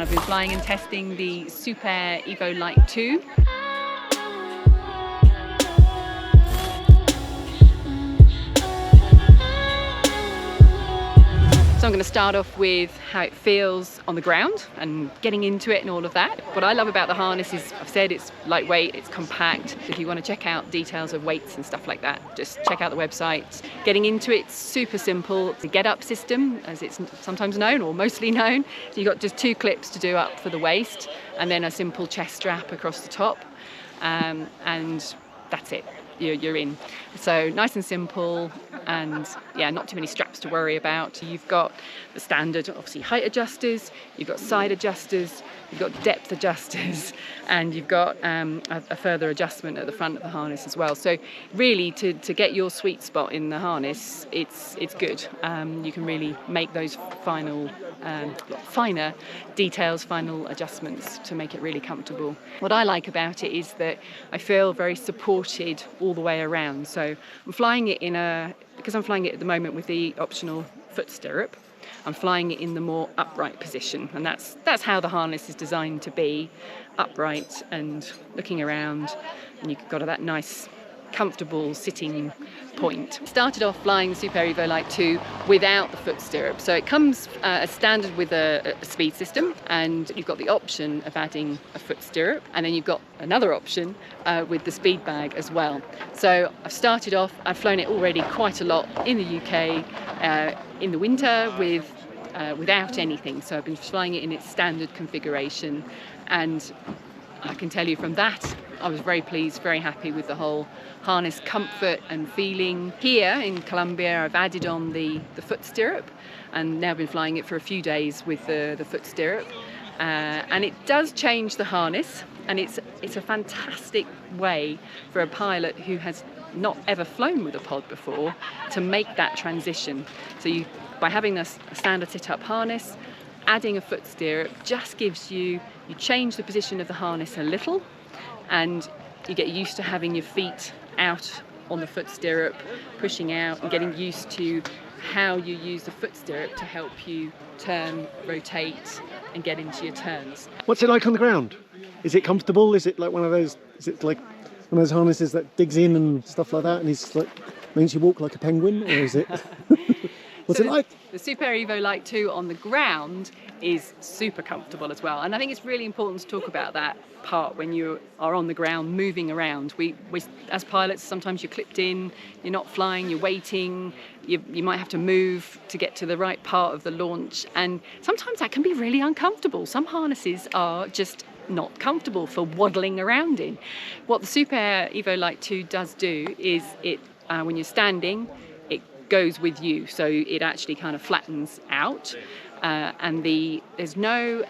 I've been flying and testing the Supair EVO LITE 2. So I'm going to start off with how it feels on the ground and getting into it and all of that. What I love about the harness is, I've said, it's lightweight, it's compact. If you want to check out details of weights and stuff like that, just check out the website. Getting into it's super simple. It's a get-up system, as it's sometimes known, or mostly known. So you've got just 2 clips to do up for the waist, and then a simple chest strap across the top, and that's it. You're in. So nice and simple, and yeah, not too many straps to worry about. You've got the standard, obviously, height adjusters, you've got side adjusters, you've got depth adjusters, and you've got a further adjustment at the front of the harness as well. So really, to get your sweet spot in the harness, it's good. You can really make those finer details, final adjustments to make it really comfortable. What I like about it is that I feel very supported all the way around. So I'm flying it because I'm flying it at the moment with the optional foot stirrup, I'm flying it in the more upright position, and that's how the harness is designed to be, upright and looking around, and you've got that nice comfortable sitting point. Started off flying the Supair EVO LITE 2 without the foot stirrup. So it comes as standard with a speed system, and you've got the option of adding a foot stirrup, and then you've got another option with the speed bag as well. So I've started off, I've flown it already quite a lot in the UK in the winter without anything. So I've been flying it in its standard configuration, and I can tell you from that, I was very pleased, very happy with the whole harness comfort and feeling. Here in Colombia, I've added on the foot stirrup, and now been flying it for a few days with the foot stirrup. And it does change the harness, and it's a fantastic way for a pilot who has not ever flown with a pod before to make that transition. So by having a standard sit-up harness, adding a foot stirrup just gives you change the position of the harness a little, and you get used to having your feet out on the foot stirrup, pushing out, and getting used to how you use the foot stirrup to help you turn, rotate, and get into your turns. What's it like on the ground? Is it comfortable? Is it like one of those? Is it like one of those harnesses that digs in and stuff like that, and it's like makes you walk like a penguin, or is it? What's it like? The Supair EVO LITE 2 on the ground is super comfortable as well, and I think it's really important to talk about that part when you are on the ground moving around. We as pilots, sometimes you're clipped in, you're not flying, you're waiting, you might have to move to get to the right part of the launch, and sometimes that can be really uncomfortable. Some harnesses are just not comfortable for waddling around in. What the Supair EVO LITE 2 does do is when you're standing, goes with you, so it actually kind of flattens out, and there's no,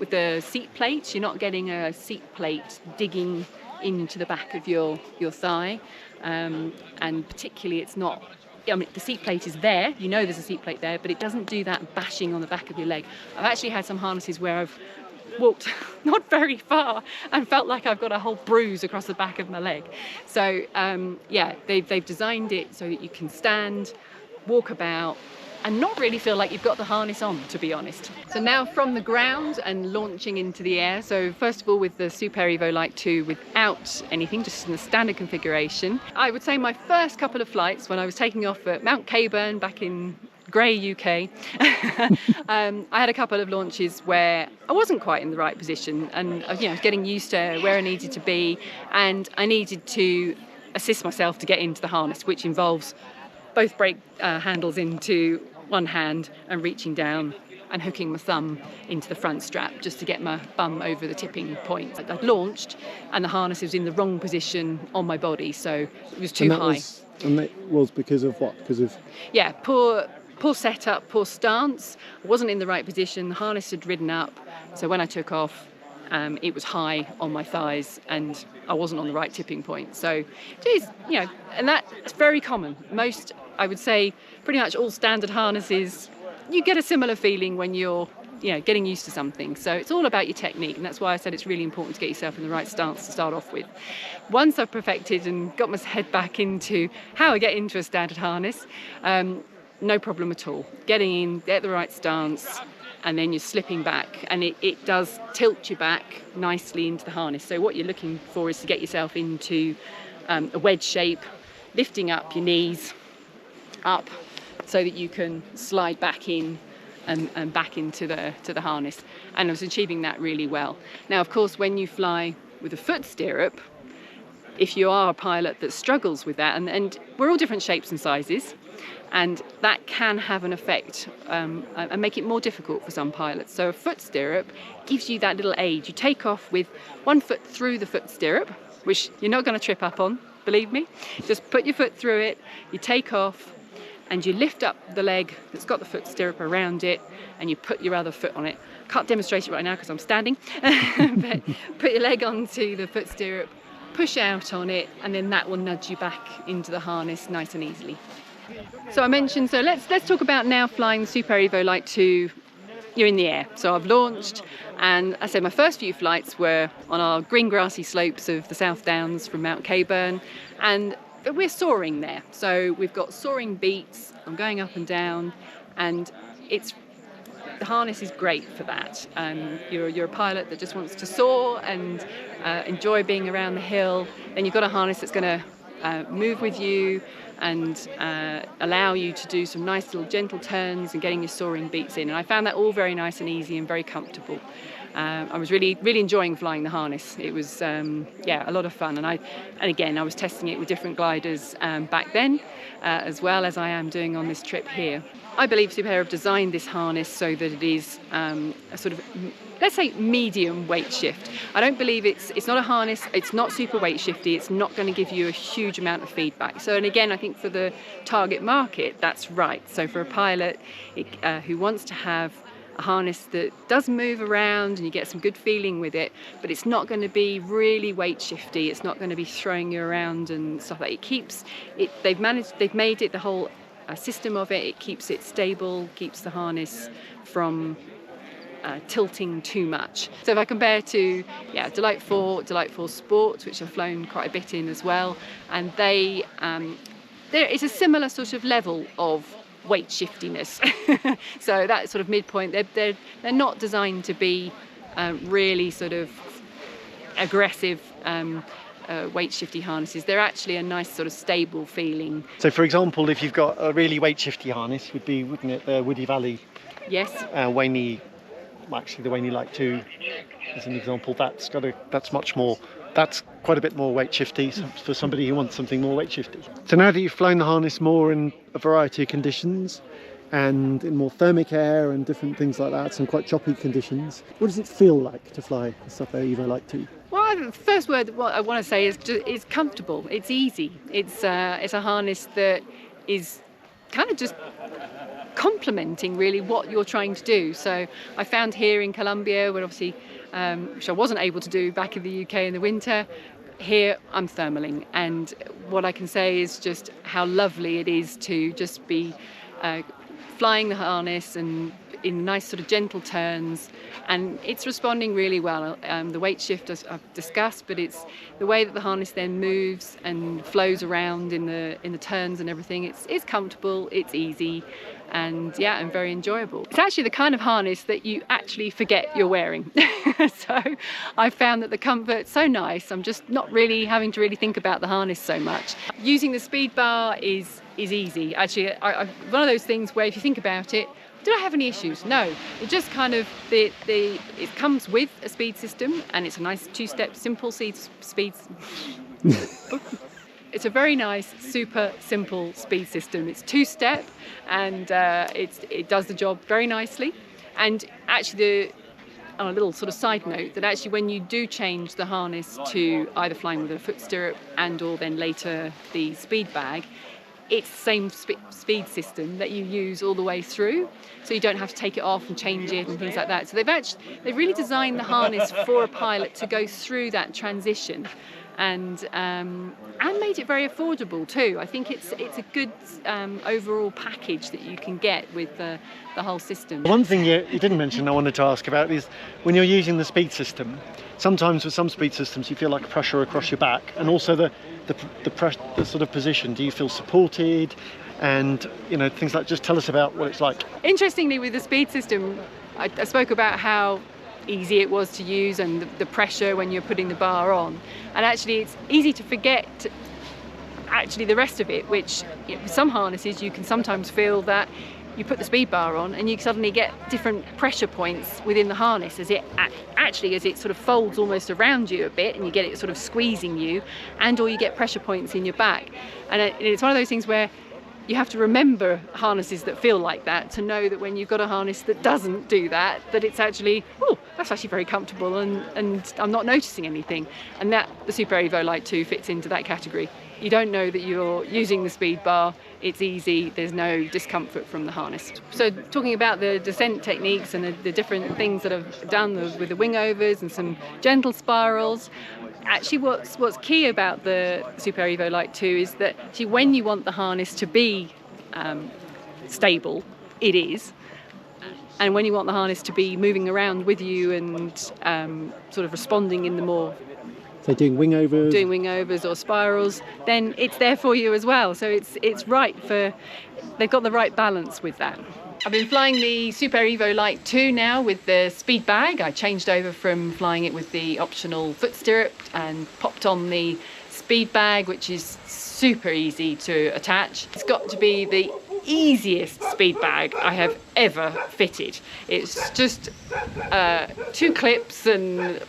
with the seat plates, you're not getting a seat plate digging into the back of your thigh, and particularly it's not, I mean, the seat plate is there, you know there's a seat plate there, but it doesn't do that bashing on the back of your leg. I've actually had some harnesses where I've walked not very far and felt like I've got a whole bruise across the back of my leg. So yeah, they've designed it so that you can stand, walk about, and not really feel like you've got the harness on, to be honest. So now from the ground and launching into the air. So first of all, with the Supair EVO LITE 2 without anything, just in the standard configuration, I would say my first couple of flights when I was taking off at Mount Caburn back in grey UK, I had a couple of launches where I wasn't quite in the right position, and I was getting used to where I needed to be, and I needed to assist myself to get into the harness, which involves both brake handles into one hand and reaching down and hooking my thumb into the front strap just to get my bum over the tipping point. I'd launched and the harness was in the wrong position on my body, so it was too high. And that was because of what? Because of poor setup, poor stance. I wasn't in the right position, the harness had ridden up, so when I took off, it was high on my thighs and I wasn't on the right tipping point. So, geez, and that's very common. Most, I would say, pretty much all standard harnesses, you get a similar feeling when you're getting used to something. So it's all about your technique, and that's why I said it's really important to get yourself in the right stance to start off with. Once I've perfected and got my head back into how I get into a standard harness, no problem at all. Getting in, get the right stance, and then you're slipping back, and it does tilt you back nicely into the harness. So what you're looking for is to get yourself into a wedge shape, lifting up your knees up so that you can slide back in and back into the harness. And I was achieving that really well. Now, of course, when you fly with a foot stirrup, if you are a pilot that struggles with that, and we're all different shapes and sizes, and that can have an effect and make it more difficult for some pilots. So a foot stirrup gives you that little aid. You take off with one foot through the foot stirrup, which you're not going to trip up on, believe me. Just put your foot through it, you take off, and you lift up the leg that's got the foot stirrup around it, and you put your other foot on it. Can't demonstrate it right now because I'm standing, but put your leg onto the foot stirrup, push out on it, and then that will nudge you back into the harness nice and easily. So I mentioned, so let's talk about now flying the Supair EVO LITE 2. You're in the air. So I've launched, and I said my first few flights were on our green grassy slopes of the South Downs from Mount Caburn, and we're soaring there. So we've got soaring beats, I'm going up and down, and the harness is great for that. You're a pilot that just wants to soar and enjoy being around the hill. Then you've got a harness that's going to move with you and allow you to do some nice little gentle turns and getting your soaring beats in. And I found that all very nice and easy and very comfortable. I was really enjoying flying the harness. It was a lot of fun, and again I was testing it with different gliders back then, as well as I am doing on this trip here. I believe Supair have designed this harness so that it is a sort of, let's say, medium weight shift. I don't believe it's not a harness, it's not super weight shifty, it's not going to give you a huge amount of feedback. So, and again, I think for the target market, that's right. So for a pilot who wants to have a harness that does move around and you get some good feeling with it, but it's not going to be really weight shifty, it's not going to be throwing you around and stuff like that. It keeps it, they've made it the whole system of it keeps it stable, keeps the harness from tilting too much. So if I compare to Delight 4 Sport, which I've flown quite a bit in as well, and there is a similar sort of level of weight shiftiness. So that sort of midpoint, they're not designed to be really sort of aggressive weight shifty harnesses. They're actually a nice sort of stable feeling. So for example, if you've got a really weight shifty harness, wouldn't it, the Woody Valley? Yes. Actually the Waney Light 2 as an example, that's quite a bit more weight shifty for somebody who wants something more weight shifty. So now that you've flown the harness more in a variety of conditions and in more thermic air and different things like that, some quite choppy conditions, what does it feel like to fly the Supair EVO LITE 2? Well, the first word what I want to say is comfortable. It's easy. It's a harness that is kind of just complementing really what you're trying to do. So I found here in Colombia, where obviously which I wasn't able to do back in the UK in the winter, here I'm thermaling, and what I can say is just how lovely it is to just be flying the harness and in nice sort of gentle turns, and it's responding really well. The weight shift I've discussed, but it's the way that the harness then moves and flows around in the turns and everything. It's comfortable, it's easy, and very enjoyable. It's actually the kind of harness that you actually forget you're wearing. So I found that the comfort's so nice, I'm just not really having to really think about the harness so much. Using the speed bar is easy. Actually, one of those things where if you think about it, did I have any issues? No. It just kind of, it comes with a speed system, and it's a nice two-step simple speed. It's a very nice, super simple speed system. It's two-step, and it does the job very nicely. And actually, on a little sort of side note, that actually when you do change the harness to either flying with a foot stirrup and or then later the speed bag, it's the same speed system that you use all the way through, so you don't have to take it off and change it and things like that. So they've really designed the harness for a pilot to go through that transition, and made it very affordable too. I think it's a good overall package that you can get with the whole system. One thing you didn't mention I wanted to ask about is when you're using the speed system, sometimes with some speed systems you feel like pressure across your back, and also the sort of position. Do you feel supported? And things like, just tell us about what it's like. Interestingly, with the speed system, I spoke about how easy it was to use and the pressure when you're putting the bar on, and actually it's easy to forget actually the rest of it, which some harnesses you can sometimes feel that you put the speed bar on and you suddenly get different pressure points within the harness as it sort of folds almost around you a bit, and you get it sort of squeezing you, and or you get pressure points in your back. And it's one of those things where you have to remember harnesses that feel like that to know that when you've got a harness that doesn't do that, that it's actually, oh, that's actually very comfortable and I'm not noticing anything. And that the Supair EVO LITE 2 fits into that category. You don't know that you're using the speed bar, it's easy, there's no discomfort from the harness. So talking about the descent techniques and the different things that I've done with the wing overs and some gentle spirals, actually what's key about the Supair EVO LITE 2 is that actually when you want the harness to be stable, it is. And when you want the harness to be moving around with you and sort of responding in the more doing wing overs or spirals, then it's there for you as well. So it's right for, they've got the right balance with that. I've been flying the Supair EVO LITE 2 now with the speed bag. I changed over from flying it with the optional foot stirrup and popped on the speed bag, which is super easy to attach. It's got to be the easiest speed bag I have ever fitted. It's just 2 clips and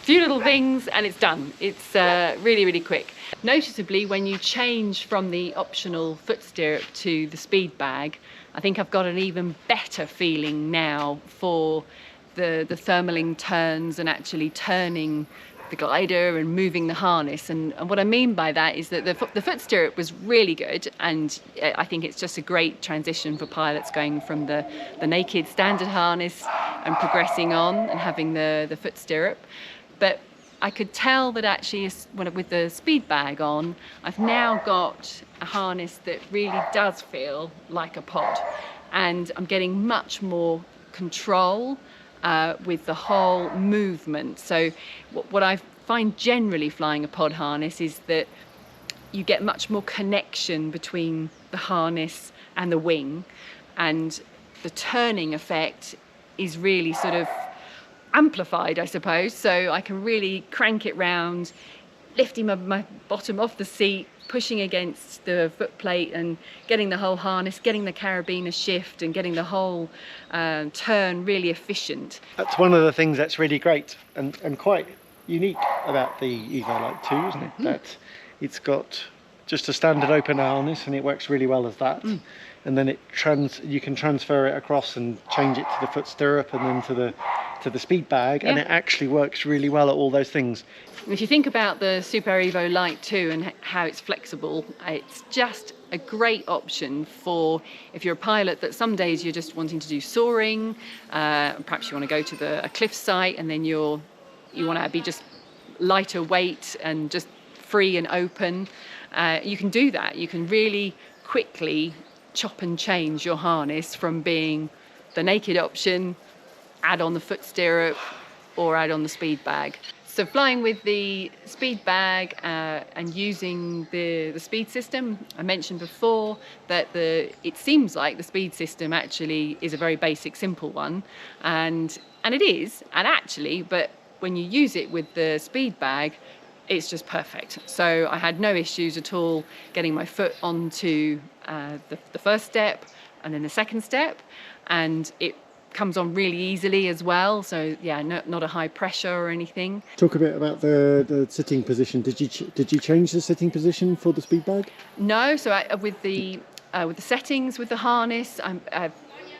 few little things and it's done. It's really, really quick. Noticeably, when you change from the optional foot stirrup to the speed bag, I think I've got an even better feeling now for the thermaling turns and actually turning the glider and moving the harness. And what I mean by that is that the foot stirrup was really good, and I think it's just a great transition for pilots going from the naked standard harness and progressing on and having the foot stirrup. But I could tell that actually with the speed bag on, I've now got a harness that really does feel like a pod, and I'm getting much more control with the whole movement. So what I find generally flying a pod harness is that you get much more connection between the harness and the wing, and the turning effect is really sort of amplified, I suppose. So I can really crank it round, lifting my bottom off the seat, pushing against the foot plate and getting the whole harness, getting the carabiner shift and getting the whole turn really efficient. That's one of the things that's really great and quite unique about the EVO LITE 2, isn't it? That it's got just a standard open harness and it works really well as that. And then you can transfer it across and change it to the foot stirrup and then to the speed bag, and it actually works really well at all those things. If you think about the Supair EVO LITE 2 and how it's flexible, it's just a great option for if you're a pilot that some days you're just wanting to do soaring, perhaps you want to go to a cliff site and then you want to be just lighter weight and just free and open. You can do that. You can really quickly chop and change your harness from being the naked option, add on the foot stirrup or add on the speed bag. So flying with the speed bag and using the speed system, I mentioned before that it seems like the speed system actually is a very basic, simple one, and it is, and actually, but when you use it with the speed bag, it's just perfect. So I had no issues at all getting my foot onto the first step and then the second step, and it comes on really easily as well. So yeah, not a high pressure or anything. Talk a bit about the sitting position. Did you change the sitting position for the speed bag? No. So with the settings with the harness, I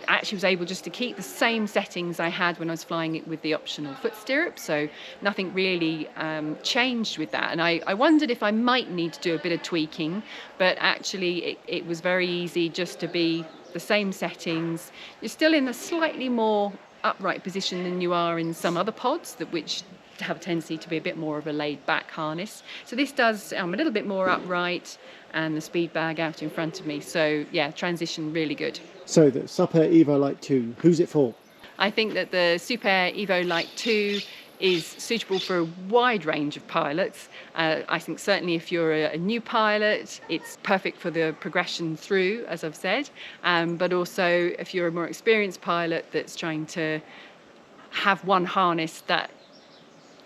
actually was able just to keep the same settings I had when I was flying it with the optional foot stirrup, so nothing really changed with that. And I wondered if I might need to do a bit of tweaking, but actually it was very easy just to be the same settings. You're still in a slightly more upright position than you are in some other pods which have a tendency to be a bit more of a laid back harness. So this does, I'm a little bit more upright and the speed bag out in front of me. So yeah, transition really good. So the Supair EVO LITE 2, who's it for? I think that the Supair EVO LITE 2 is suitable for a wide range of pilots. I think certainly if you're a new pilot, it's perfect for the progression through, as I've said, but also if you're a more experienced pilot that's trying to have one harness that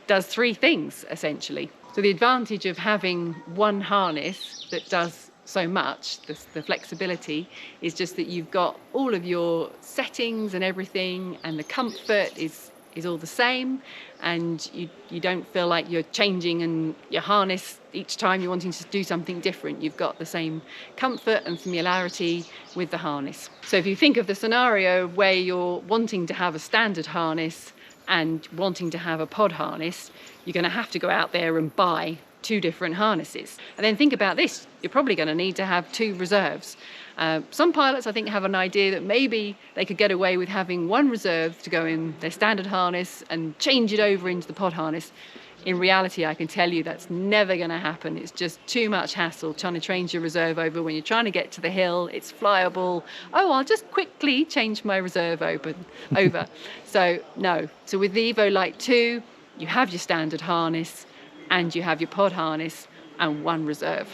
does three things, essentially. So the advantage of having one harness that does so much, the flexibility, is just that you've got all of your settings and everything, and the comfort is all the same, and you don't feel like you're changing and your harness each time you're wanting to do something different. You've got the same comfort and familiarity with the harness. So if you think of the scenario where you're wanting to have a standard harness and wanting to have a pod harness, you're going to have to go out there and buy two different harnesses. And then think about this, you're probably going to need to have two reserves. Some pilots, I think, have an idea that maybe they could get away with having one reserve to go in their standard harness and change it over into the pod harness. In reality, I can tell you that's never going to happen. It's just too much hassle trying to change your reserve over when you're trying to get to the hill. It's flyable. Oh, I'll just quickly change my reserve over. So no. So with the EVO LITE 2, you have your standard harness and you have your pod harness and one reserve.